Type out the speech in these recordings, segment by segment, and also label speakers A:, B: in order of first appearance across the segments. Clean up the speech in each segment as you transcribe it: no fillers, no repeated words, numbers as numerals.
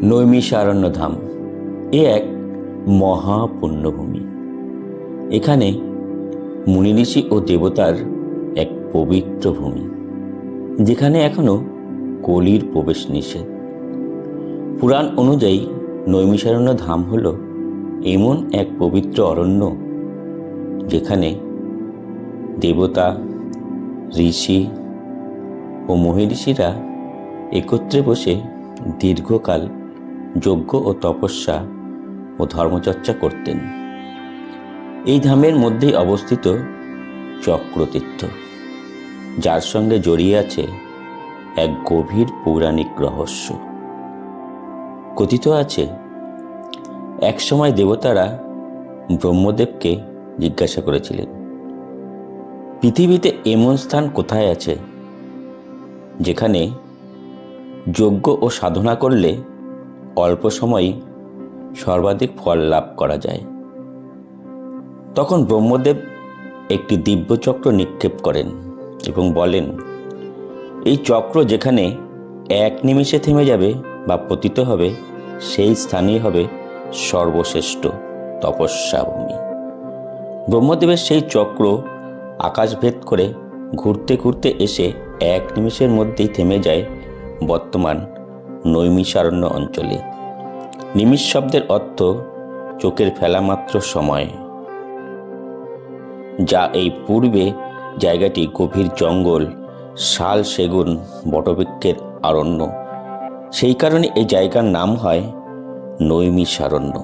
A: নৈমিষারণ্যধাম এ এক মহাপুণ্যভূমি। এখানে মুনি ঋষি ও দেবতার এক পবিত্র ভূমি, যেখানে এখনো কলির প্রবেশ নিষেধ। পুরাণ অনুযায়ী নৈমিষারণ্যধাম হল এমন এক পবিত্র অরণ্য যেখানে দেবতা, ঋষি ও মহর্ষিরা একত্রে বসে দীর্ঘকাল যজ্ঞ ও তপস্যা ও ধর্মচর্চা করতেন। এই ধামের মধ্যেই অবস্থিত চক্রতীর্থ, যার সঙ্গে জড়িয়ে আছে এক গভীর পৌরাণিক রহস্য। কথিত আছে, একসময় দেবতারা ব্রহ্মদেবকে জিজ্ঞাসা করেছিলেন, পৃথিবীতে এমন স্থান কোথায় আছে যেখানে যজ্ঞ ও সাধনা করলে অল্প সময়ে সর্বাধিক ফল লাভ করা যায়। তখন ব্রহ্মদেব একটি দিব্য চক্র নিক্ষেপ করেন এবং বলেন, এই চক্র যেখানে এক নিমিষে থেমে যাবে বা পতিত হবে, সেই স্থানই হবে সর্বশ্রেষ্ঠ তপস্যা ভূমি। ব্রহ্মদেবের সেই চক্র আকাশভেদ করে ঘুরতে ঘুরতে এসে এক নিমিষের মধ্যেই থেমে যায় বর্তমান নৈমিষারণ্য অঞ্চলে। নিমিষ শব্দের অর্থ চোখের ফেলা মাত্র সময়, যা এই পূর্বে জায়গাটি গভীর জঙ্গল, শাল, সেগুন, বটবৃক্ষের অরণ্য। সেই কারণে এই জায়গার নাম হয় নৈমিষারণ্য।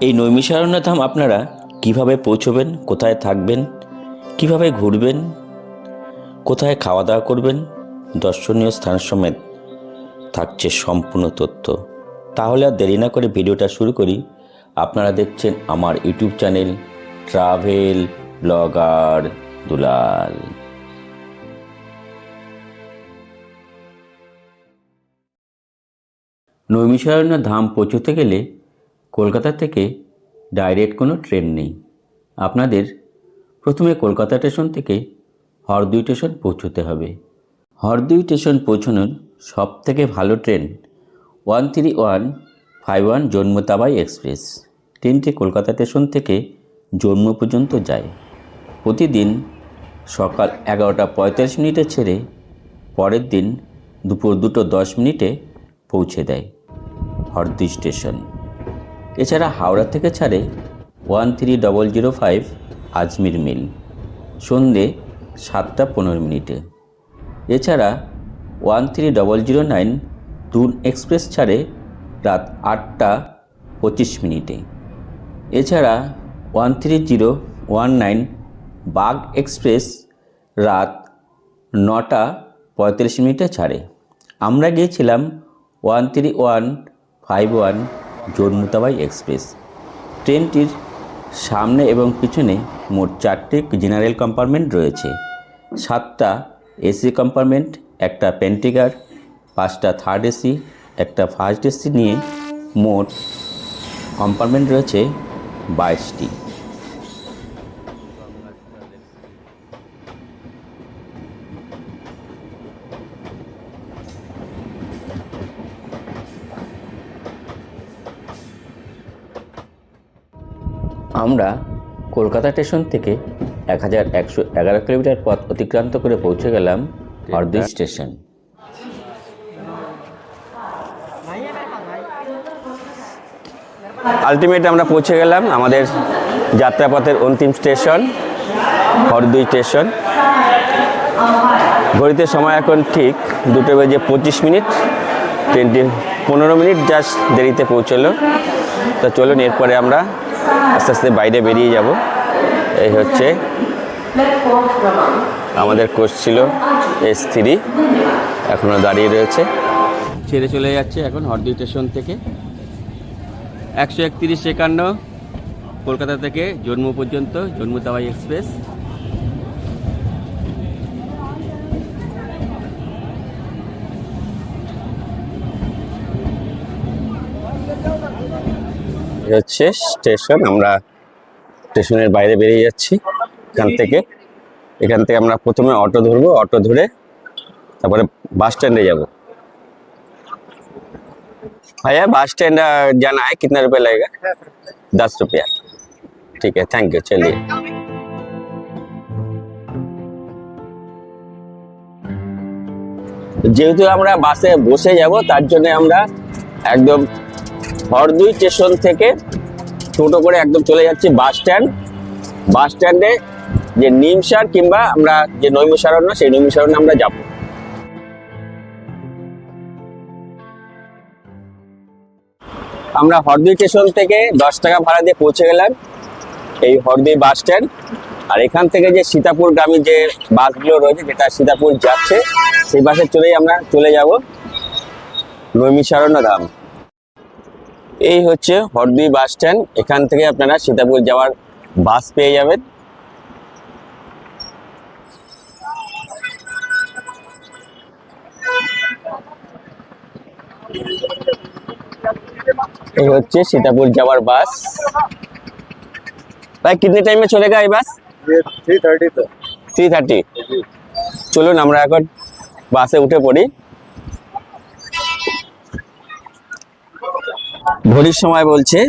A: এই নৈমিষারণ্যধাম আপনারা কিভাবে পৌঁছবেন, কোথায় থাকবেন, কিভাবে ঘুরবেন, কোথায় খাওয়া দাওয়া করবেন, দর্শনীয় স্থান সমেত থাকছে সম্পূর্ণ তথ্য। তাহলে আর দেরি না করে ভিডিওটা শুরু করি। আপনারা দেখছেন আমার ইউটিউব চ্যানেল ট্রাভেল ব্লগার দুলাল। নৈমিষারণ্য ধাম পৌঁছতে গেলে কলকাতা থেকে ডাইরেক্ট কোনো ট্রেন নেই। আপনাদের প্রথমে কলকাতা স্টেশন থেকে হরদুই স্টেশন পৌঁছতে হবে। হরদুই স্টেশন পৌঁছানোর সবথেকে ভালো ট্রেন 13151 জন্মতাবাই এক্সপ্রেস। ট্রেনটি কলকাতা স্টেশন থেকে জন্ম পর্যন্ত যায়। প্রতিদিন সকাল 11:45 ছেড়ে পরের দিন দুপুর 2:10 পৌঁছে দেয় হরদুই স্টেশন। এছাড়া হাওড়া থেকে ছাড়ে 13005 আজমির মিল সন্ধে 7:15। এছাড়া 13009 দুন এক্সপ্রেস ছাড়ে রাত 8:25। এছাড়া 13019 বাগ এক্সপ্রেস রাত 9:35 ছাড়ে। আমরা গিয়েছিলাম 13151 জন্মতাবাই এক্সপ্রেস। ট্রেনটির সামনে এবং পিছনে মোট 4টি জেনারেল কম্পার্টমেন্ট রয়েছে, 7টা এসি কম্পার্টমেন্ট, একটা পেন্টিগার, 5টা থার্ড এসি, একটা ফার্স্ট এসি নিয়ে মোট কম্পার্টমেন্ট রয়েছে 22টি। আমরা কলকাতা স্টেশন থেকে 1111 কিলোমিটার পথ অতিক্রান্ত করে পৌঁছে গেলাম হরদুই স্টেশন। আলটিমেট আমরা পৌঁছে গেলাম আমাদের যাত্রাপথের অন্তিম স্টেশন হরদুই স্টেশন। ঘড়িতে সময় এখন ঠিক 2:25। ট্রেনটি 15 মিনিট জাস্ট দেরিতে পৌঁছলো। তো চলুন এরপরে আমরা আস্তে আস্তে বাইরে বেরিয়ে যাব। এই হচ্ছে আমাদের কোচ ছিল S3, এখনও দাঁড়িয়ে রয়েছে। ছেড়ে চলে যাচ্ছে এখন হরদুই স্টেশন থেকে 131 কলকাতা থেকে জম্মু পর্যন্ত জন্মতাবাই এক্সপ্রেস। হচ্ছে স্টেশন, আমরা
B: স্টেশনের বাইরে বেরিয়ে যাচ্ছি এখান থেকে আমরা প্রথমে অটো ধরবো, অটো ধরে তারপরে বাস স্ট্যান্ডে যাব। भैया बस स्टैंड जाना है, कितना रुपया लगेगा? 10 रुपया। ठीक है, थैंक यू, चलिए। যেহেতু আমরা বাসে বসে যাব তার জন্য আমরা একদম হরদুই স্টেশন থেকে টোটো করে একদম চলে যাচ্ছি বাস স্ট্যান্ড। বাস স্ট্যান্ডে যে নিমসার কিংবা আমরা যে নৈমিষারণ্য, সেই নৈমিষারণ্যে আমরা যাব। আমরা হরদুই স্টেশন থেকে 10 টাকা ভাড়া দিয়ে পৌঁছে গেলাম এই হরদুই বাস স্ট্যান্ড। আর এখান থেকে যে সীতাপুরগামী যে বাসগুলো রয়েছে, যেটা সীতাপুর যাচ্ছে, সেই বাসে চলেই আমরা চলে যাব নৈমিষারণ্য ধাম। এই হচ্ছে হরদুই বাস স্ট্যান্ড। এখান থেকে আপনারা সীতাপুর যাওয়ার বাস পেয়ে যাবেন। এই হচ্ছে সীতাপুর যাওয়ার বাস। ভাই কিতने টাইম में चलेगा ये बस?
C: 3:30 তো।
B: 3:30। চলুন আমরা এখন বাসে উঠে পড়ি। ঘড়ির সময় বলছে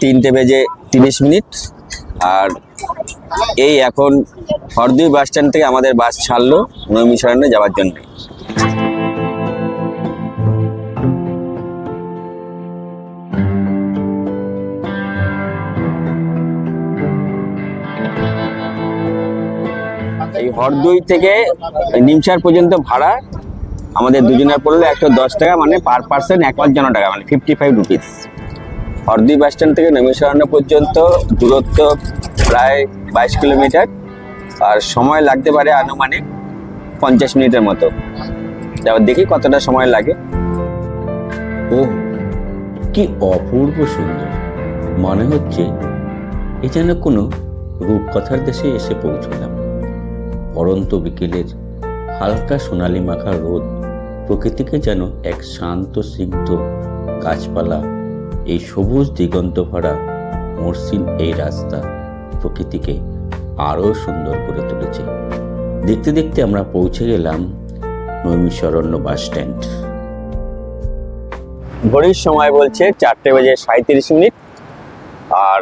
B: 3:30। আর এই এখন হরদুই বাস স্ট্যান্ড থেকে আমাদের বাস ছাড়লো নৈমিষারণ্যে যাওয়ার জন্য। এই হরদুই থেকে নিমসার পর্যন্ত ভাড়া আমাদের দুজনের পড়লো 110 টাকা, মানে পার পার্সন 51 টাকা, মানে 55 রুপিস। হরদুই বাস স্ট্যান্ড থেকে নৈমিষারণ্য পর্যন্ত দূরত্ব প্রায় 22 কিলোমিটার, আর সময় লাগতে পারে আনুমানিক 50 মিনিটের মতো। এবার দেখি কতটা সময় লাগে।
A: ও কি অপূর্ব সুন্দর, মনে হচ্ছে এ যেন কোনো রূপকথার দেশে এসে পৌঁছলাম। পরন্ত বিকেলের হালকা সোনালি মাখা রোদ প্রকৃতিকে যেন এক শান্ত স্নিগ্ধ গাছপালা, এই সবুজ দিগন্ত ভরা মসৃণ এই রাস্তা প্রকৃতিকে আরও সুন্দর করে তুলেছে। দেখতে দেখতে আমরা পৌঁছে গেলাম নৈমিষারণ্য বাস স্ট্যান্ড।
B: ঘড়ির সময় বলছে 4:37। আর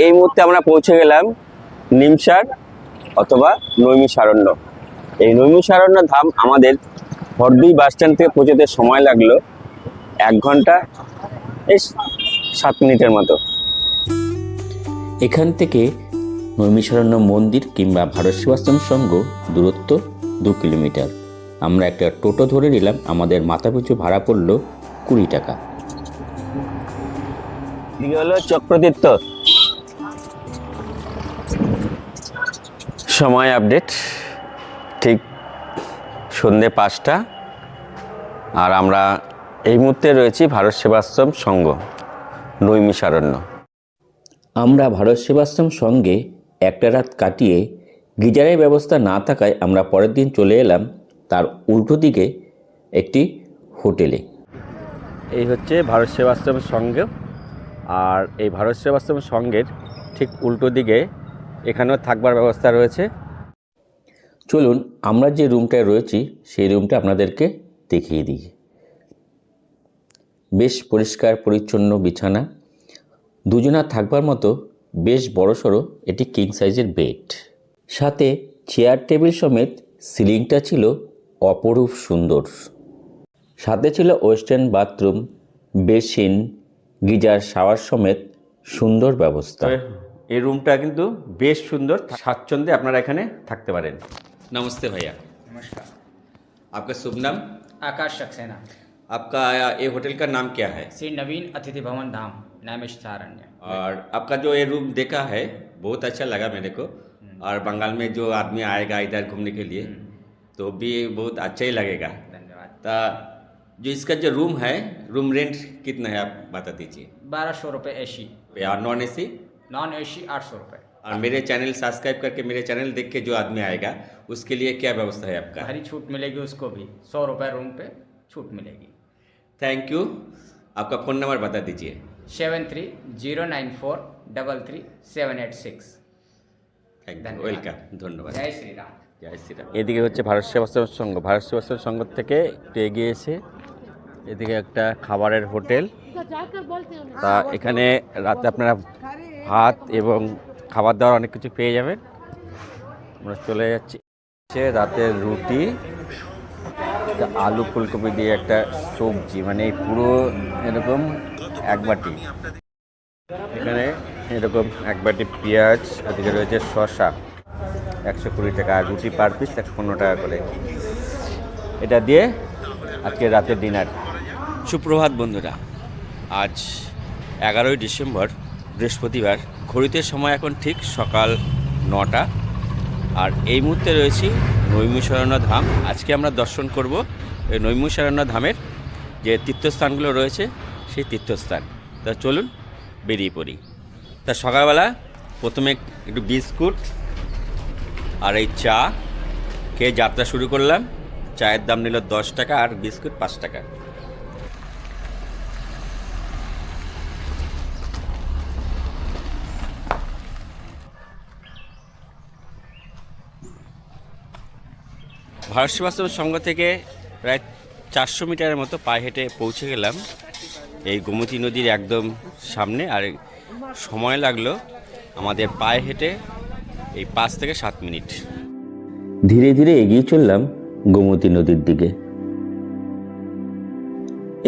B: এই মুহূর্তে আমরা পৌঁছে গেলাম নিমসার অথবা নৈমিষারণ্য। এই নৈমিষারণ্য ধাম আমাদের হরদুই বাস স্ট্যান্ড থেকে পৌঁছতে সময় লাগলো 1 ঘন্টা 7 মিনিটের মতো।
A: এখান থেকে নৈমিষারণ্য মন্দির কিংবা ভারত সেবাশ্রম সংঘ দূরত্ব 2 কিলোমিটার। আমরা একটা টোটো ধরে নিলাম, আমাদের মাথাপিছু ভাড়া পড়লো 20 টাকা।
B: এদিকে হলো চক্রতীর্থ। সময় আপডেট ঠিক সন্ধ্যে 5টা। আর আমরা এই মুহূর্তে রয়েছি ভারত সেবাশ্রম সংঘ নৈমিষারণ্য।
A: আমরা ভারত সেবাশ্রম সঙ্গে একটা রাত কাটিয়ে গিজারের ব্যবস্থা না থাকায় আমরা পরের দিন চলে এলাম তার উল্টো দিকে একটি হোটেলে।
B: এই হচ্ছে ভারত সেবাশ্রম সংঘ। আর এই ভারত সেবাশ্রম সংঘের ঠিক উল্টো দিকে এখানেও থাকবার ব্যবস্থা রয়েছে।
A: চলুন আমরা যে রুমটায় রয়েছি সেই রুমটা আপনাদেরকে দেখিয়ে দিই। বেশ পরিষ্কার পরিচ্ছন্ন বিছানা, দুজনা থাকবার মতো বেশ বড়সড় এটি কিং সাইজের বেড, সাথে চেয়ার টেবিল সমেত সিলিংটা ছিল অপরূপ সুন্দর। সাথে ছিল western bathroom, basin, geyser, shower সমেত সুন্দর ব্যবস্থা।
B: এই রুমটা কিন্তু বেশ সুন্দর, স্বাচ্ছন্দ্যে আপনারা এখানে থাকতে পারেন। नमस्ते भैया।
D: नमस्कार।
B: आपका शुभ नाम?
D: आकाश सक्सेना।
B: आपका ये होटल का नाम क्या है?
D: श्री नवीन अतिथि भवन धाम, नैमिषारण्य।
B: और आपका जो ये रूम देखा है बहुत अच्छा लगा मेरे को। और बंगाल में जो आदमी आएगा इधर घूमने के लिए तो भी बहुत अच्छा ही लगेगा।
D: धन्यवाद।
B: तो जो इसका जो रूम है, रूम रेंट कितना है आप बता दीजिए।
D: 1200 रुपये AC।
B: और नॉन एसी?
D: नॉन AC 800 रुपये।
B: और मेरे चैनल सब्सक्राइब करके मेरे चैनल देख के जो आदमी आएगा उसके लिए क्या व्यवस्था है आपका?
D: भारी छूट मिलेगी उसको भी, 100 रुपये रूम पे छूट मिलेगी।
B: Thank you. आपका फ़ोन नंबर बता दीजिए।
D: 7309433786।
B: ওয়েলকাম, ধন্যবাদ।
D: जय श्री राम।
B: জয় শ্রীরাম। এদিকে হচ্ছে ভারত সেবাশ্রম সংঘ, ভারত সেবাশ্রম সংঘ থেকে একটু এগিয়ে এসে এদিকে একটা খাবারের হোটেল। তা এখানে রাতে আপনারা ভাত এবং খাবার দাবার অনেক কিছু পেয়ে যাবেন। আমরা চলে যাচ্ছি রাতের রুটি, একটা আলু ফুলকপি দিয়ে একটা সবজি, মানে এই পুরো এরকম এক বাটি, এখানে এরকম এক বাটি পেঁয়াজ, এদিকে রয়েছে শসা, 120 টাকা, আর রুটি পার পিস 115 টাকা করে। এটা দিয়ে আজকে রাতের ডিনার। সুপ্রভাত বন্ধুরা, আজ 11ই ডিসেম্বর বৃহস্পতিবার। ঘড়িতে সময় এখন ঠিক সকাল 9টা, আর এই মুহূর্তে রয়েছি নৈমিষারণ্য ধাম। আজকে আমরা দর্শন করব এই নৈমিষারণ্য ধামের যে তীর্থস্থানগুলো রয়েছে সেই তীর্থস্থান। তা চলুন বেরিয়ে পড়ি। তা সকালবেলা প্রথমে একটু বিস্কুট আর এই চা খেয়ে যাত্রা শুরু করলাম। চায়ের দাম নিল 10 টাকা আর বিস্কুট 5 টাকা। ভারত সেবাশ্রম সংঘ থেকে প্রায় 400 মিটারের মতো পায়ে হেঁটে পৌঁছে গেলাম এই গোমতী নদীর একদম সামনে। আর সময় লাগলো আমাদের পায়ে হেঁটে এই 5 থেকে 7 মিনিট।
A: ধীরে ধীরে এগিয়ে চললাম গোমতী নদীর দিকে।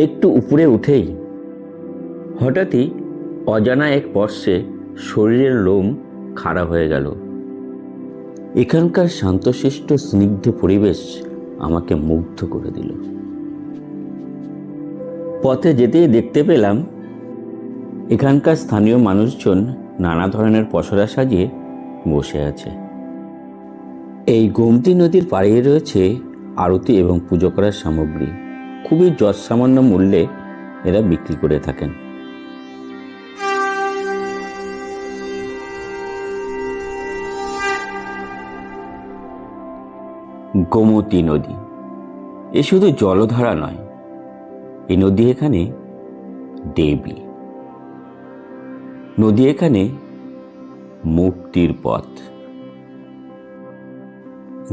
A: একটু উপরে উঠেই হঠাৎই অজানা এক স্পর্শে শরীরের লোম খাড়া হয়ে গেল। এখানকার শান্তশিষ্ট স্নিগ্ধ পরিবেশ আমাকে মুগ্ধ করে দিল। পথে যেতেই দেখতে পেলাম এখানকার স্থানীয় মানুষজন নানা ধরনের পসরা সাজিয়ে বসে আছে। এই গোমতী নদীর পাড়ে রয়েছে আরতি এবং পুজো করার সামগ্রী। খুবই যৎসামান্য মূল্যে এরা বিক্রি করে থাকেন। গোমতী নদী এ শুধু জলধারা নয়, এই নদী এখানে দেবী। নদী এখানে মুক্তির পথ।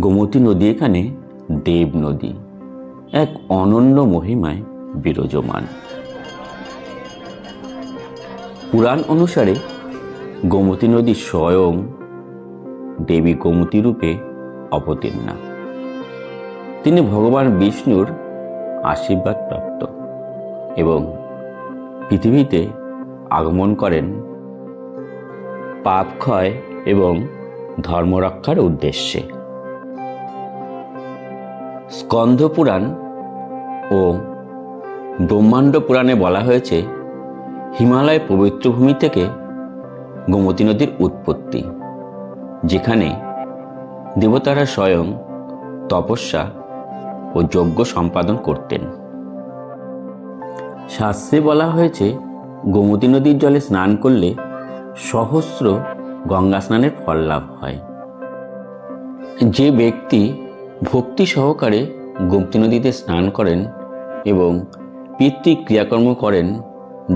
A: গোমতী নদী এখানে দেব নদী, এক অনন্য মহিমায় বিরাজমান। পুরাণ অনুসারে গোমতী নদী স্বয়ং দেবী গোমতী রূপে অবতীর্ণা। তিনি ভগবান বিষ্ণুর আশীর্বাদ প্রাপ্ত এবং পৃথিবীতে আগমন করেন পাপ ক্ষয় এবং ধর্মরক্ষার উদ্দেশ্যে। স্কন্ধ পুরাণ ও ব্রহ্মাণ্ড পুরাণে বলা হয়েছে হিমালয় পবিত্র ভূমি থেকে গোমতী নদীর উৎপত্তি, যেখানে দেবতারা স্বয়ং তপস্যা ও যজ্ঞ সম্পাদন করতেন। শাস্ত্রে বলা হয়েছে গোমতী নদীর জলে স্নান করলে সহস্র গঙ্গা স্নানের ফল লাভ হয়। যে ব্যক্তি ভক্তি সহকারে গোমতী নদীতে স্নান করেন এবং পিতৃ ক্রিয়াকর্ম করেন,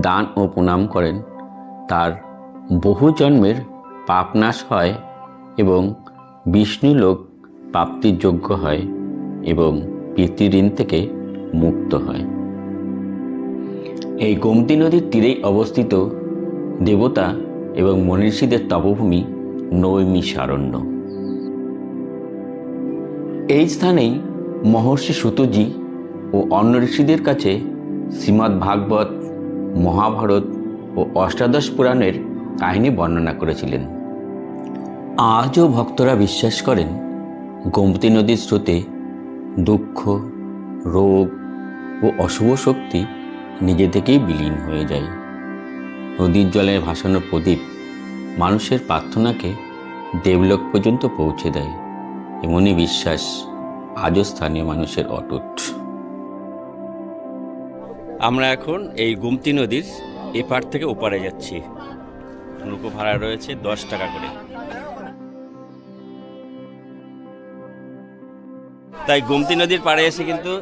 A: দান ও প্রণাম করেন, তার বহু জন্মের পাপ নাশ হয় এবং বিষ্ণু লোক প্রাপ্তির যোগ্য হয় এবং পিতৃঋণ থেকে মুক্ত হয়। এই গোমতী নদীর তীরেই অবস্থিত দেবতা এবং মনীষীদের তপভূমি নৈমিষারণ্য। এই স্থানেই মহর্ষি সূতজি ও অন্য ঋষিদের কাছে শ্রীমদ্ ভাগবত, মহাভারত ও অষ্টাদশ পুরাণের কাহিনী বর্ণনা করেছিলেন। আজও ভক্তরা বিশ্বাস করেন গোমতী নদীর স্রোতে দুঃখ, রোগ ও অশুভ শক্তি নিজে থেকেই বিলীন হয়ে যায়। নদীর জলে ভাসানো প্রদীপ মানুষের প্রার্থনাকে দেবলোক পর্যন্ত পৌঁছে দেয়। এমনই বিশ্বাস আজও স্থানীয় মানুষের অটুট।
B: আমরা এখন এই গোমতী নদীর এপার থেকে ওপারে যাচ্ছি। নৌকো ভাড়া রয়েছে 10 টাকা করে। তাই গোমতী নদীর পাড়ে এসে কিন্তু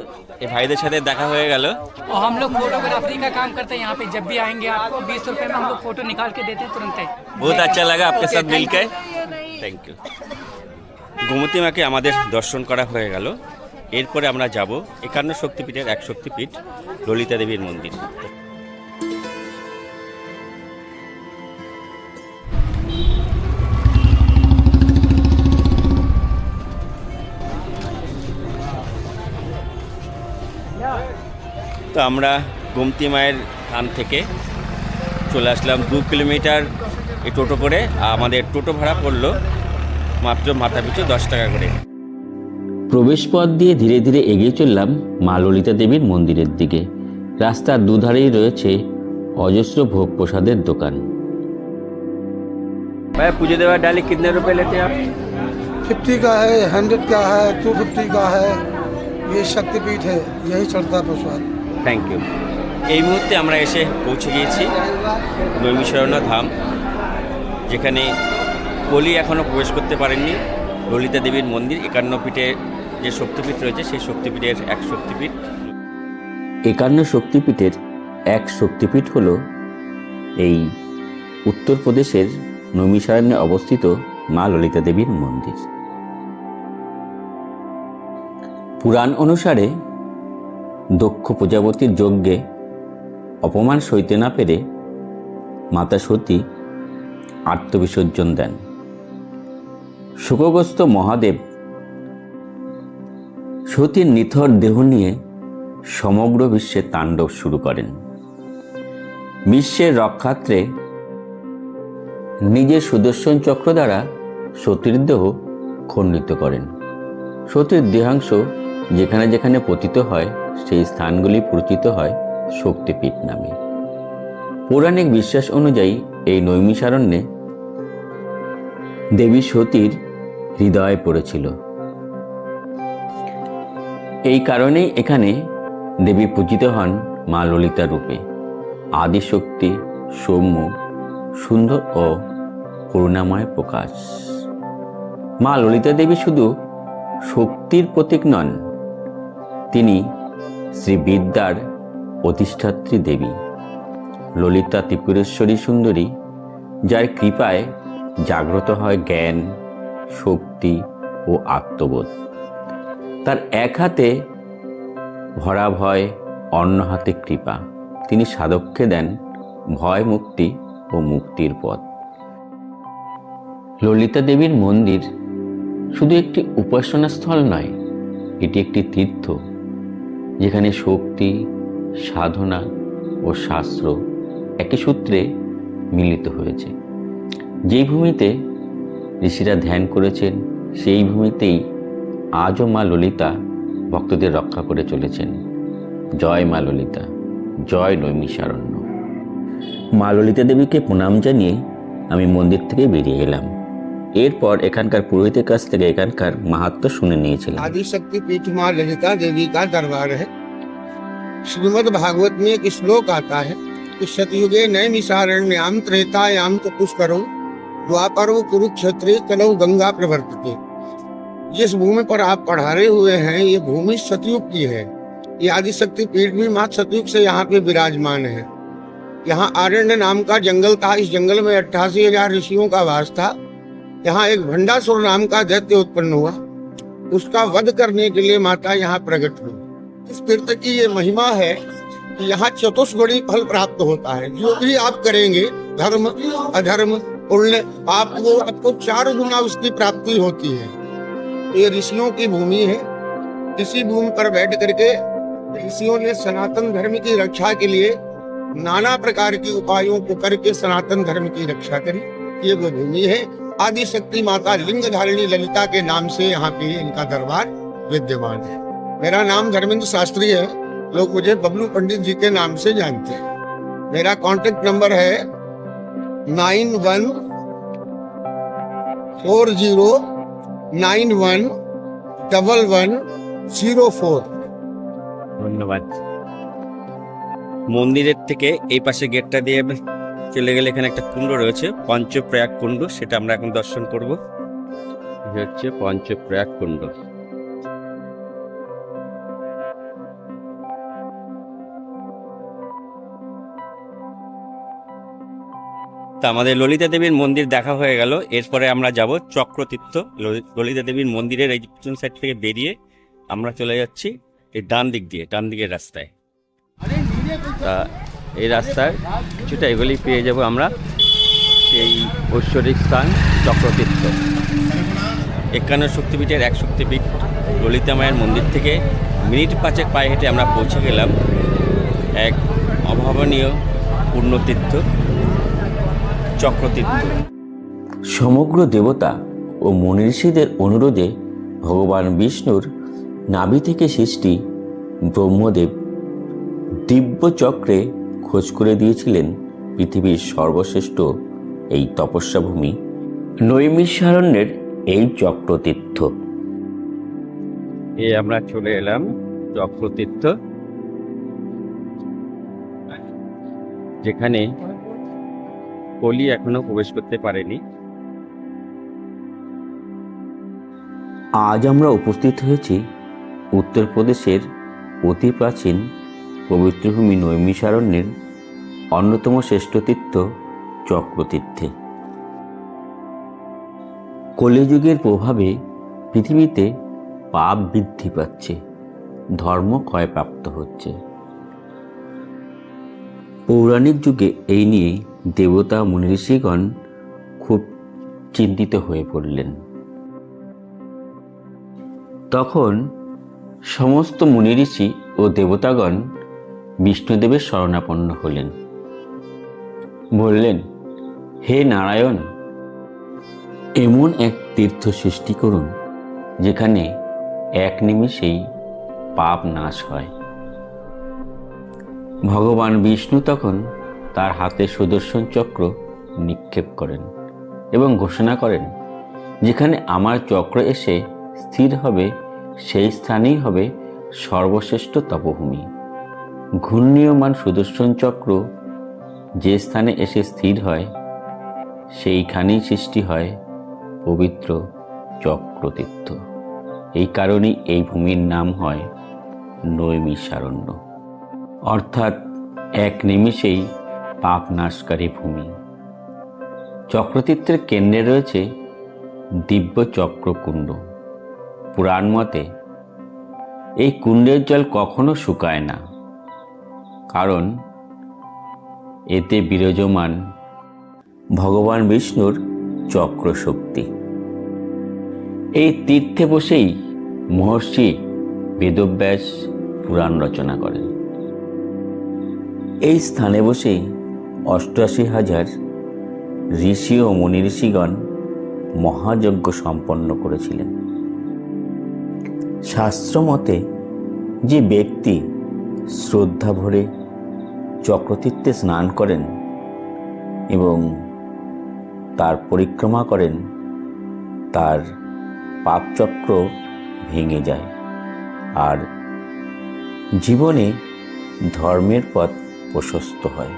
B: এই ভাইদের সাথে দেখা হয়ে গেল।
C: और हम लोग फोटोग्राफरी का काम करते हैं यहाँ पे। जब भी आएंगे आपको 20 रुपए में हम लोग फोटो निकाल के देते हैं तुरंत ही।
B: बहुत अच्छा लगा आपके साथ मिलकर, থ্যাংক ইউ। গোমতী মাকে আমাদের দর্শন করা হয়ে গেল। এরপরে আমরা যাব 51 শক্তিপীঠের এক শক্তিপীঠ ললিতা দেবীর মন্দির। তো আমরা গোমতী মায়ের থান থেকে চলে আসলাম 2 কিলোমিটার এই টোটো করে। আমাদের টোটো ভাড়া পড়লো মাত্র মাথাপিছু 10 টাকা করে।
A: প্রবেশপথ দিয়ে ধীরে ধীরে এগিয়ে চললাম মা ললিতা দেবীর মন্দিরের দিকে। রাস্তার দুধারেই রয়েছে অজস্র ভোগ প্রসাদের দোকান।
B: भाई पूजा देवा डाली कितने रुपए लेते हैं आप?
E: 50 का है, 100 का है, 250 का है। ये शक्तिपीठ है, यही चढ़ता है प्रसाद।
B: Thank you. এই মুহূর্তে আমরা এসে পৌঁছে গিয়েছি নৈমিষারণ্য ধাম, যেখানে কলি এখনও প্রবেশ করতে পারেননি। ললিতা দেবীর মন্দির 51 পীঠে যে শক্তিপীঠ রয়েছে সেই শক্তিপীঠের এক শক্তিপীঠ।
A: 51 শক্তিপীঠের এক শক্তিপীঠ হল এই উত্তরপ্রদেশের নৈমিষারণ্যে অবস্থিত মা ললিতা দেবীর মন্দির। পুরাণ অনুসারে দক্ষ প্রজাপতির যজ্ঞে অপমান সইতে না পেরে মাতা সতী আত্মবিসর্জন দেন। শোকগ্রস্ত মহাদেব সতীর নিথর দেহ নিয়ে সমগ্র বিশ্বে তাণ্ডব শুরু করেন। বিশ্বের রক্ষার্থে নিজের সুদর্শন চক্র দ্বারা সতীর দেহ খণ্ডিত করেন। সতীর দেহাংশ যেখানে যেখানে পতিত হয় সেই স্থানগুলি পরিচিত হয় শক্তিপীঠ নামে। পৌরাণিক বিশ্বাস অনুযায়ী এই নৈমিষারণ্যে দেবী সতীর হৃদয় পড়েছিল। এই কারণেই এখানে দেবী পূজিত হন মা ললিতা রূপে। আদিশক্তি, সৌম্য, সুন্দর ও করুণাময় প্রকাশ। মা ললিতা দেবী শুধু শক্তির প্রতীক নন, তিনি শ্রী বিদ্যার অধিষ্ঠাত্রী দেবী। ললিতা ত্রিপুরেশ্বরী সুন্দরী, যার কৃপায় জাগ্রত হয় জ্ঞান, শক্তি ও আত্মবোধ। তার এক হাতে ভরা ভয়, অন্য হাতে কৃপা। তিনি সাধককে দেন ভয় মুক্তি ও মুক্তির পথ। ললিতা দেবীর মন্দির শুধু একটি উপাসনা স্থল নয়, এটি একটি তীর্থ, যেখানে শক্তি, সাধনা ও শাস্ত্র একই সূত্রে মিলিত হয়েছে। যেই ভূমিতে ঋষিরা ধ্যান করেছেন, সেই ভূমিতেই আজও মা ললিতা ভক্তদের রক্ষা করে চলেছেন। জয় মা ললিতা, জয় নৈমিষারণ্য। মা ললিতা দেবীকে প্রণাম জানিয়ে আমি মন্দির থেকে বেরিয়ে গেলাম। এরপর এখানকার পুরোহিতের কাছ থেকে এখানকার মাহাত্ম্য শুনে নিয়েছিলাম।
E: आदिशक्ति पीठ माँ ललिता देवी का दरबार है। श्रीमद् भागवत में एक श्लोक आता है कि सतयुगे नैमिषारण्याम त्रेतायाम च पुष्करौ द्वापरो कुरुक्षेत्रे कलौ गंगा प्रवर्तते। जिस भूमि पर आप पधारे हुए हैं, ये भूमि सतयुग की है। ये आदिशक्ति पीठ भी माँ सतयुग से यहाँ पे विराजमान है। यहाँ आरण्य नाम का जंगल था। इस जंगल में 88,000 ऋषियों का वास था। यहाँ एक भंडासुर नाम का दैत्य उत्पन्न हुआ। उसका वध करने के लिए माता यहाँ प्रकट हुई। इस तीर्थ की ये महिमा है कि यहाँ चतुष्गुणी फल प्राप्त होता है। जो भी आप करेंगे, धर्म, अधर्म, पुण्य, आपको 4 गुना उसकी प्राप्ति होती है। ये ऋषियों की भूमि है। इसी भूमि पर बैठ करके ऋषियों ने सनातन धर्म की रक्षा के लिए नाना प्रकार के उपायों को करके सनातन धर्म की रक्षा करी। ये वो भूमि है। आदिशक्ति माता लिंग धारिणी ललिता के नाम से यहाँ पे इनका दरबार विद्यमान है। मेरा नाम धर्मेंद्र शास्त्री है। लोग मुझे बबलू पंडित जी के नाम से जानते हैं। मेरा कांटेक्ट नंबर है 9140911104।
B: ধন্যবাদ। মন্দিরের থেকে এই পাশে গেটটা দিয়ে চলে গেলে এখানে একটা কুণ্ড রয়েছে, পঞ্চপ্রয়াগ কুণ্ড। সেটা আমরা এখন দর্শন করব। এই হচ্ছে পঞ্চপ্রয়াগ কুণ্ড। তা আমাদের ললিতা দেবীর মন্দির দেখা হয়ে গেল। এরপরে আমরা যাব চক্রতীর্থ। ললিতা দেবীর মন্দিরের এই পিছন সাইড থেকে বেরিয়ে আমরা চলে যাচ্ছি এই ডান দিকের রাস্তায়। তা এই রাস্তায় কিছুটা এগুলি পেয়ে যাব আমরা সেই ঐশ্বরিক স্থান চক্রতীর্থ। 51 শক্তিপীঠের এক শক্তিপীঠ ললিতা মায়ের মন্দির থেকে মিনিট 5 পায়ে হেঁটে আমরা পৌঁছে গেলাম এক অভাবনীয় পুণ্যতীর্থ চক্রতীর্থ।
A: সমগ্র দেবতা ও মনীষীদের অনুরোধে ভগবান বিষ্ণুর নাভি থেকে সৃষ্টি ব্রহ্মদেব দিব্য চক্রে খোঁজ করে দিয়েছিলেন পৃথিবীর সর্বশ্রেষ্ঠ এই তপস্যাভূমি নৈমিষারণ্যের এই চক্রতীর্থ।
B: আমরা চলে এলাম চক্রতীর্থ, যেখানে কলি এখনো প্রবেশ করতে পারেনি।
A: আজ আমরা উপস্থিত হয়েছি উত্তরপ্রদেশের অতি প্রাচীন পবিত্র ভূমি নৈমিষারণ্যের অন্যতম শ্রেষ্ঠ তীর্থ চক্রতীর্থে। কলিযুগের প্রভাবে পৃথিবীতে পাপ বৃদ্ধি পাচ্ছে, ধর্ম ক্ষয়প্রাপ্ত হচ্ছে। পৌরাণিক যুগে এই নিয়ে দেবতা মুনিঋষিগণ খুব চিন্তিত হয়ে পড়লেন। তখন সমস্ত মুনিঋষি ও দেবতাগণ বিষ্ণুদেবের শরণাপন্ন হলেন। বললেন, হে নারায়ণ, এমন এক তীর্থ সৃষ্টি করুন যেখানে এক নিমিষেই পাপ নাশ হয়। ভগবান বিষ্ণু তখন তার হাতে সুদর্শন চক্র নিক্ষেপ করেন এবং ঘোষণা করেন, যেখানে আমার চক্র এসে স্থির হবে সেই স্থানেই হবে সর্বশ্রেষ্ঠ তপভূমি। ঘূর্ণীয়মান সুদর্শন চক্র যে স্থানে এসে স্থির হয় সেইখানেই সৃষ্টি হয় পবিত্র চক্রতীর্থ। এই কারণেই এই ভূমির নাম হয় নৈমিষারণ্য, অর্থাৎ এক নিমিষেই পাপ নাশকারী ভূমি। চক্রতীর্থের কেন্দ্রে রয়েছে দিব্য চক্রকুণ্ড। পুরাণ মতে এই কুণ্ডের জল কখনো শুকায় না, কারণ এতে বিরাজমান ভগবান বিষ্ণুর চক্র শক্তি। এই তীর্থে বসেই মহর্ষি বেদব্যাস পুরাণ রচনা করেন। এই স্থানে বসেই 88,000 ঋষি ও মুনিঋষিগণ মহাযজ্ঞ সম্পন্ন করেছিলেন। শাস্ত্র মতে যে ব্যক্তি শ্রদ্ধা ভরে চক্রতীর্থে স্নান করেন এবং তার পরিক্রমা করেন, তার পাপচক্র ভেঙে যায় আর জীবনে ধর্মের পথ প্রশস্ত হয়।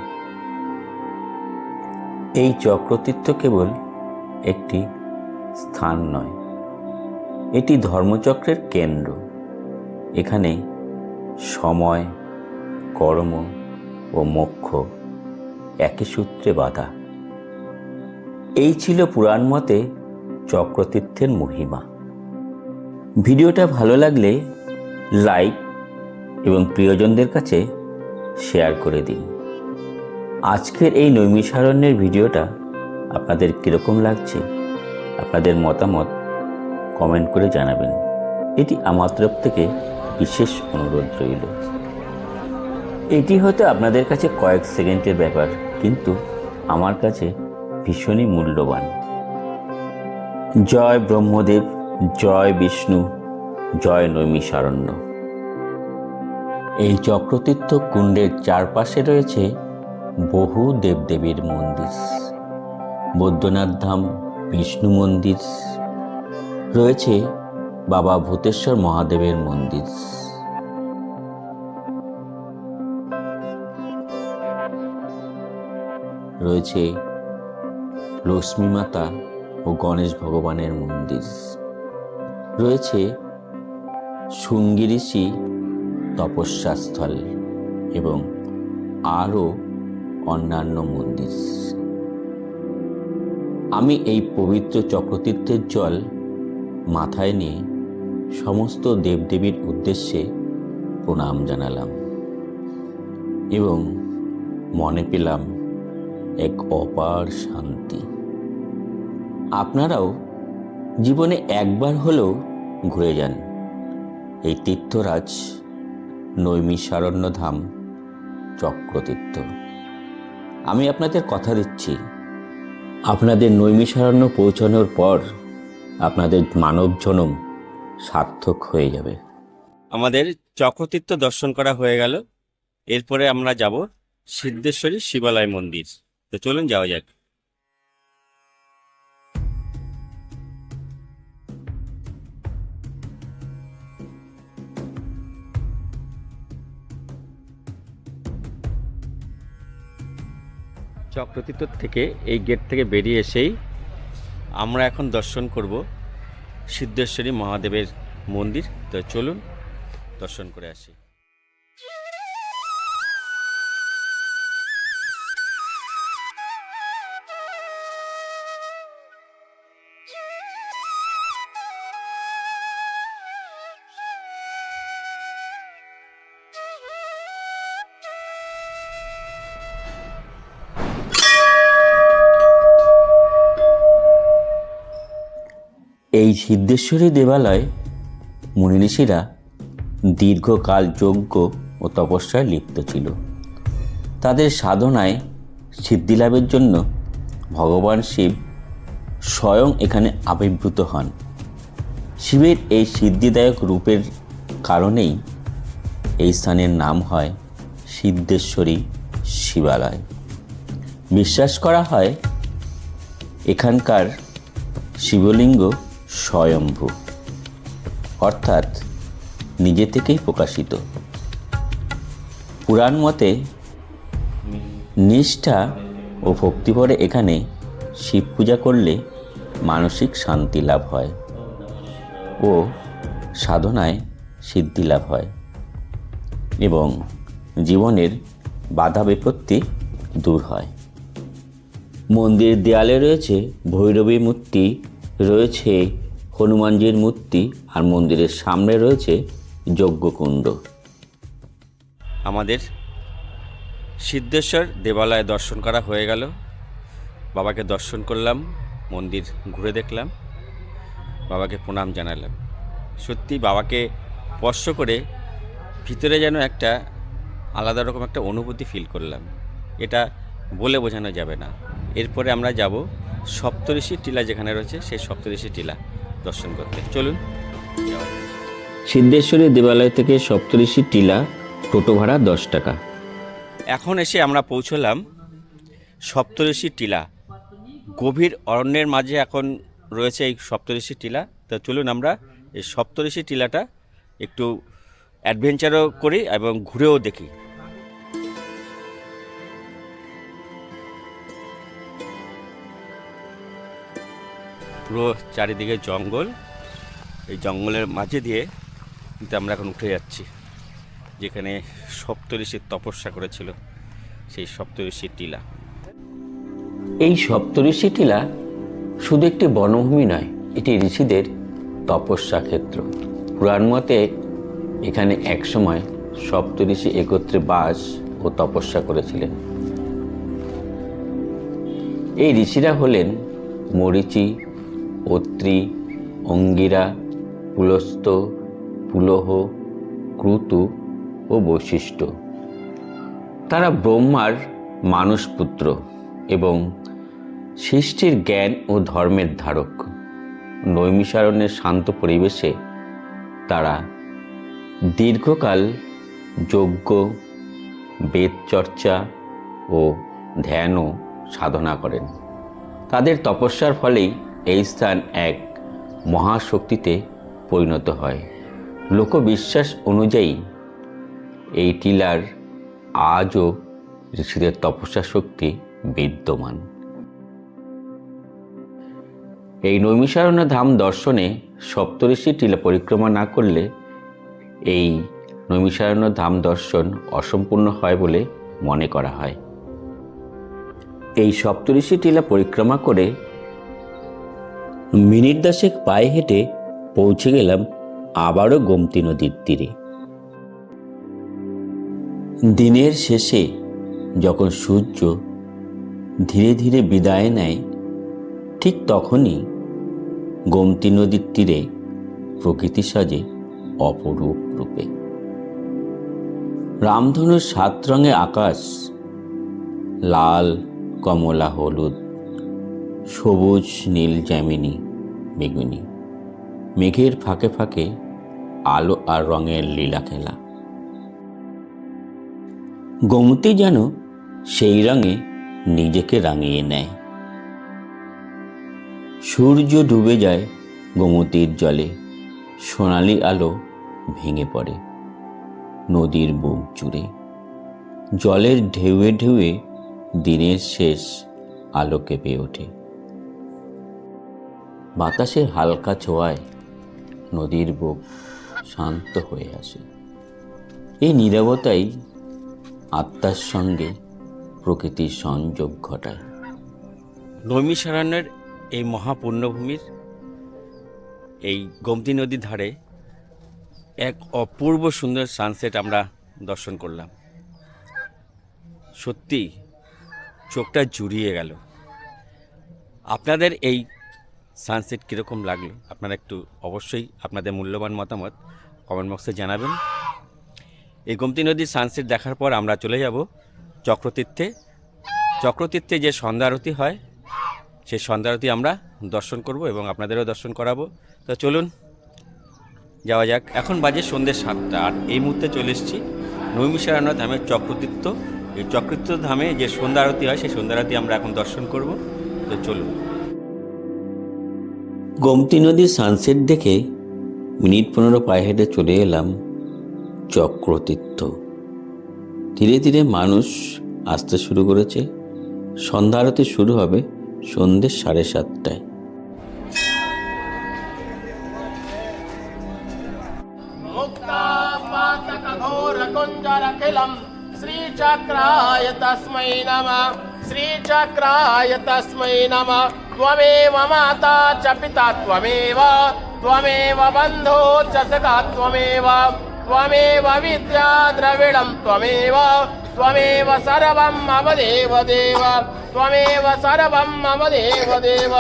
A: এই চক্রতীর্থ কেবল একটি স্থান নয়, এটি ধর্মচক্রের কেন্দ্র। এখানে সময়, কর্ম ও মোক্ষ একই সূত্রে বাঁধা। এই ছিল পুরাণ মতে চক্রতীর্থের মহিমা। ভিডিওটা ভালো লাগলে লাইক এবং প্রিয়জনদের কাছে শেয়ার করে দিন। আজকের এই নৈমিষারণ্যের ভিডিওটা আপনাদের কীরকম লাগছে, আপনাদের মতামত কমেন্ট করে জানাবেন। এটি আমার তরফ থেকে বিশেষ অনুরোধ রইল। এটি হয়তো আপনাদের কাছে কয়েক সেকেন্ডের ব্যাপার, কিন্তু আমার কাছে ভীষণই মূল্যবান। জয় ব্রহ্মদেব, জয় বিষ্ণু, জয় নৈমিষারণ্য। এই চক্রতীর্থ কুণ্ডের চারপাশে রয়েছে বহু দেবদেবীর মন্দির। বৈদ্যনাথ ধাম বিষ্ণু মন্দির রয়েছে, বাবা ভূতেশ্বর মহাদেবের মন্দির রয়েছে, লক্ষ্মী মাতা ও গণেশ ভগবানের মন্দির রয়েছে, শৃঙ্গী ঋষি তপস্যাস্থল এবং আরও অন্যান্য মন্দির। আমি এই পবিত্র চক্রতীর্থের জল মাথায় নিয়ে সমস্ত দেবদেবীর উদ্দেশ্যে প্রণাম জানালাম এবং মনে পেলাম এক অপার শান্তি। আপনারাও জীবনে একবার হলেও ঘুরে যান এই তীর্থরাজ নৈমিষারণ্যধাম চক্রতীর্থ। আমি আপনাদের কথা দিচ্ছি, আপনাদের নৈমিষারণ্য পৌঁছানোর পর আপনাদের মানব জনম সার্থক হয়ে যাবে।
B: আমাদের চক্রতীর্থ দর্শন করা হয়ে গেল। এরপরে আমরা যাব সিদ্ধেশ্বরী শিবালয় মন্দির। তো চলুন যাওয়া যাক। চক্রতীর্থ থেকে এই গেট থেকে বেরিয়ে এসেই আমরা এখন দর্শন করব সিদ্ধেশ্বরী মহাদেবের মন্দির। তো চলুন দর্শন করে আসি।
A: এই সিদ্ধেশ্বরী দেবালয় মুনি ঋষিরা দীর্ঘকাল যজ্ঞ ও তপস্যায় লিপ্ত ছিল। তাদের সাধনায় সিদ্ধিলাভের জন্য ভগবান শিব স্বয়ং এখানে আবির্ভূত হন। শিবের এই সিদ্ধিদায়ক রূপের কারণেই এই স্থানের নাম হয় সিদ্ধেশ্বরী শিবালয়। বিশ্বাস করা হয় এখানকার শিবলিঙ্গ স্বয়ম্ভু, অর্থাৎ নিজে থেকেই প্রকাশিত। পুরাণ মতে নিষ্ঠা ও ভক্তিভরে এখানে শিব পূজা করলে মানসিক শান্তি লাভ হয় ও সাধনায় সিদ্ধি লাভ হয় এবং জীবনের বাধা বিপত্তি দূর হয়। মন্দিরের দেয়ালে রয়েছে ভৈরবী মূর্তি, রয়েছে হনুমানজির মূর্তি, আর মন্দিরের সামনে রয়েছে যজ্ঞকুণ্ড।
B: আমাদের সিদ্ধেশ্বর দেবালয় দর্শন করা হয়ে গেল। বাবাকে দর্শন করলাম, মন্দির ঘুরে দেখলাম, বাবাকে প্রণাম জানালাম। সত্যি বাবাকে স্পর্শ করে ভিতরে যেন একটা আলাদা রকম একটা অনুভূতি ফিল করলাম, এটা বলে বোঝানো যাবে না। এরপরে আমরা যাব সপ্তঋষি টিলা যেখানে রয়েছে, সেই সপ্তঋষি টিলা দর্শন করতে। চলুন যাওয়া যাক।
A: সিদ্ধেশ্বরী দেবালয় থেকে সপ্তঋষি টিলা টোটো ভাড়া 10 টাকা।
B: এখন এসে আমরা পৌঁছলাম সপ্তঋষি টিলা। গভীর অরণ্যের মাঝে এখন রয়েছে এই সপ্তঋষি টিলা। তো চলুন আমরা এই সপ্তঋষি টিলাটা একটু অ্যাডভেঞ্চারও করি এবং ঘুরেও দেখি। পুরো চারিদিকে জঙ্গল, এই জঙ্গলের মাঝে দিয়ে কিন্তু আমরা এখন উঠে যাচ্ছি যেখানে সপ্তঋষি তপস্যা করেছিল, সেই সপ্তঋষি টিলা।
A: এই সপ্তঋষি টিলা শুধু একটি বনভূমি নয়, এটি ঋষিদের তপস্যা ক্ষেত্র। পুরাণ মতে এখানে একসময় সপ্তঋষি একত্রে বাস ও তপস্যা করেছিলেন। এই ঋষিরা হলেন মরীচি, অত্রি, অঙ্গিরা, পুলস্ত, পুলহ, ক্রুতু ও বৈশিষ্ট্য। তারা ব্রহ্মার মানসপুত্র এবং সৃষ্টির জ্ঞান ও ধর্মের ধারক। নৈমিষারণ্যের শান্ত পরিবেশে তারা দীর্ঘকাল যজ্ঞ, বেদচর্চা ও ধ্যানও সাধনা করেন। তাদের তপস্যার ফলেই এই স্থান এক মহাশক্তিতে পরিণত হয়। লোকবিশ্বাস অনুযায়ী এই টিলার আজও ঋষিদের তপস্যা শক্তি বিদ্যমান। এই নৈমিষারণ্য ধাম দর্শনে সপ্তঋষি টিলা পরিক্রমা না করলে এই নৈমিষারণ্য ধাম দর্শন অসম্পূর্ণ হয় বলে মনে করা হয়। এই সপ্তঋষি টিলা পরিক্রমা করে মিনিট 10 পায়ে হেঁটে পৌঁছে গেলাম আবারও গোমতী নদীর তীরে। দিনের শেষে যখন সূর্য ধীরে ধীরে বিদায় নেয়, ঠিক তখনই গোমতী নদীর তীরে প্রকৃতি সাজে অপরূপ রূপে। রামধনুর 7 রঙে আকাশ, লাল, কমলা, হলুদ, সবুজ, নীল, জ্যামিনী, বেগুনি, মেঘের ফাঁকে ফাঁকে আলো আর রঙের লীলা খেলা। গোমতী যেন সেই রঙে নিজেকে রাঙিয়ে নেয়। সূর্য ডুবে যায় গোমতীর জলে, সোনালি আলো ভেঙে পড়ে নদীর বুক জুড়ে। জলের ঢেউয়ে ঢেউয়ে দিনের শেষ আলো কেঁপে ওঠে। বাতাসের হালকা ছোঁয়ায় নদীর বুক শান্ত হয়ে আসে। এই নীরবতাই আত্মার সঙ্গে প্রকৃতির সংযোগ ঘটায়। নৈমিষারণ্যের এই মহাপুণ্যভূমির এই গোমতী নদীর ধারে এক অপূর্ব সুন্দর সানসেট আমরা দর্শন করলাম। সত্যি চোখটা জুড়িয়ে গেল। আপনাদের এই সানসেট কীরকম লাগলো আপনারা একটু অবশ্যই আপনাদের মূল্যবান মতামত কমেন্ট বক্সে জানাবেন। এই গোমতী নদীর সানসেট দেখার পর আমরা চলে যাব চক্রতীর্থে। চক্রতীর্থে যে সন্ধ্যা আরতি হয় সেই সন্ধ্যা আরতি আমরা দর্শন করব এবং আপনাদেরও দর্শন করাবো। তো চলুন যাওয়া যাক। এখন বাজে সন্ধ্যে 7টা, আর এই মুহূর্তে চলে এসেছি নৈমিষারণ্য ধামের চক্রতীর্থ। এই চক্রতীর্থ ধামে যে সন্ধ্যা আরতি হয় সেই সন্ধ্যা আরতি আমরা এখন দর্শন করব। তো চলুন। গোমতী নদীর সানসেট দেখে মিনিট 15 পায়ে হেঁটে চলে এলাম চক্রতীর্থ। ধীরে ধীরে মানুষ আসতে শুরু করেছে। সন্ধ্যা আরতি শুরু হবে সন্ধ্যে 7:30টায়।
F: श्रीचक्राय तस्मै नमः, श्रीचक्राय तस्मै नमः। त्वमेव माता च पिता त्वमेव, त्वमेव बन्धो च सखा त्वमेव, त्वमेव विद्या द्रविडं त्वमेव, त्वमेव सर्वं मम देव देव, त्वमेव सर्वं मम देव देव।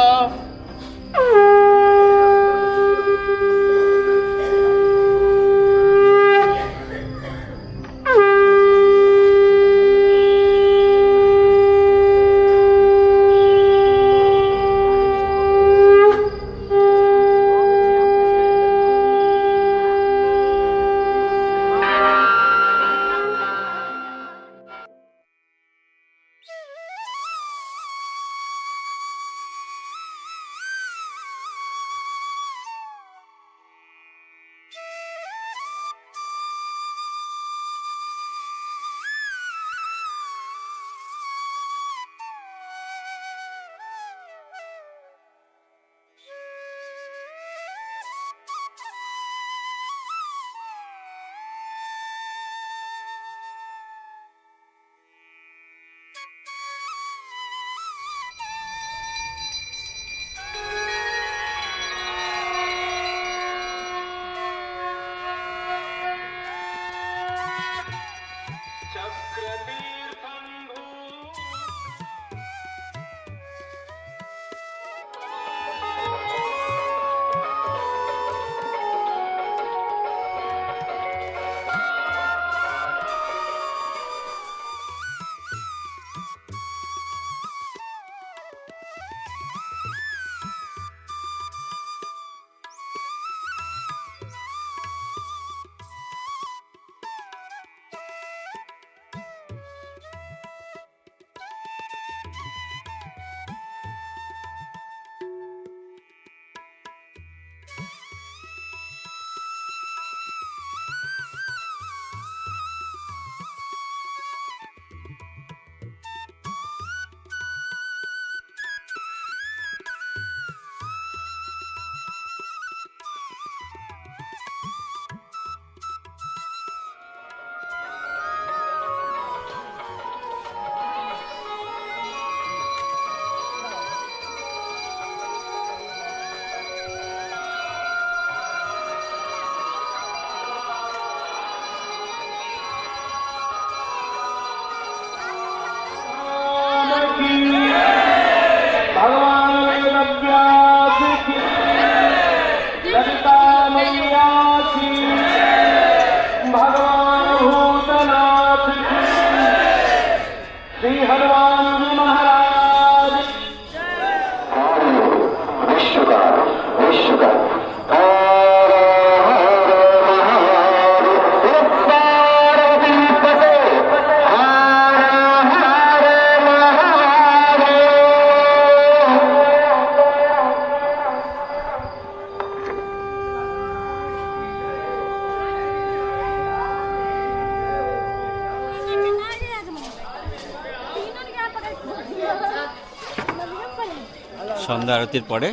A: সন্ধ্যা আরতির পরে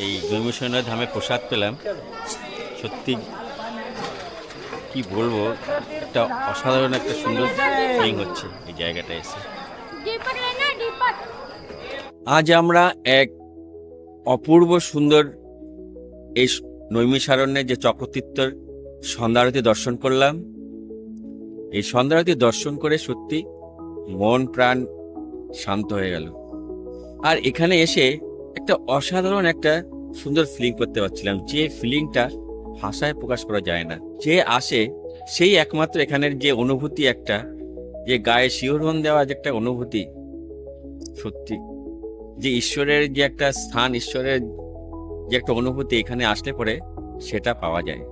A: এই নৈমিষারণ্য ধামে প্রসাদ পেলাম। সত্যি কি বলবো, একটা অসাধারণ একটা সুন্দর ফিলিং হচ্ছে এই জায়গাটা এসে। আজ আমরা এক অপূর্ব সুন্দর এই নৈমিষারণ্যের যে চক্রতীর্থর সন্ধ্যা আরতি দর্শন করলাম। এই সন্ধ্যা আরতি দর্শন করে সত্যি মন প্রাণ শান্ত হয়ে গেল। আর এখানে এসে একটা অসাধারণ একটা সুন্দর ফিলিং করতে পারছিলাম, যে ফিলিংটা ভাষায় প্রকাশ করা যায় না। যে আসে সেই একমাত্র এখানের যে অনুভূতি, একটা যে গায়ে শিহরণ দেওয়া যে একটা অনুভূতি, সত্যি যে ঈশ্বরের যে একটা স্থান, ঈশ্বরের যে একটা অনুভূতি এখানে আসলে পরে সেটা পাওয়া যায়।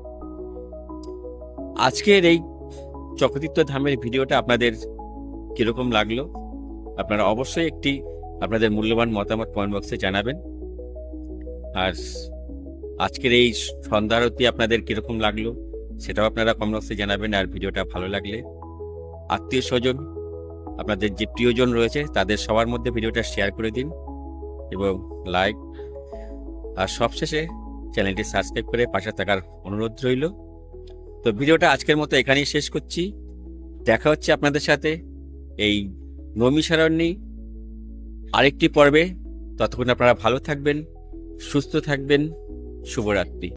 A: আজকের এই চক্রতীর্থ ধামের ভিডিওটা আপনাদের কিরকম লাগলো আপনারা অবশ্যই একটি আপনাদের মূল্যবান মতামত কমেন্ট বক্সে জানাবেন। আর আজকের এই সন্ধ্যা আরতি আপনাদের কিরকম লাগলো সেটাও আপনারা কমেন্ট বক্সে জানাবেন। আর ভিডিওটা ভালো লাগলে আত্মীয় স্বজন, আপনাদের যে প্রিয়জন রয়েছে তাদের সবার মধ্যে ভিডিওটা শেয়ার করে দিন এবং লাইক, আর সবশেষে চ্যানেলটি সাবস্ক্রাইব করে পাশে থাকার অনুরোধ রইল। তো ভিডিওটা আজকের মতো এখানেই শেষ করছি। দেখা হচ্ছে আপনাদের সাথে এই নৈমিষারণ্যে আরেকটি পর্বে। ততক্ষণ আপনারা ভালো থাকবেন, সুস্থ থাকবেন। শুভরাত্রি।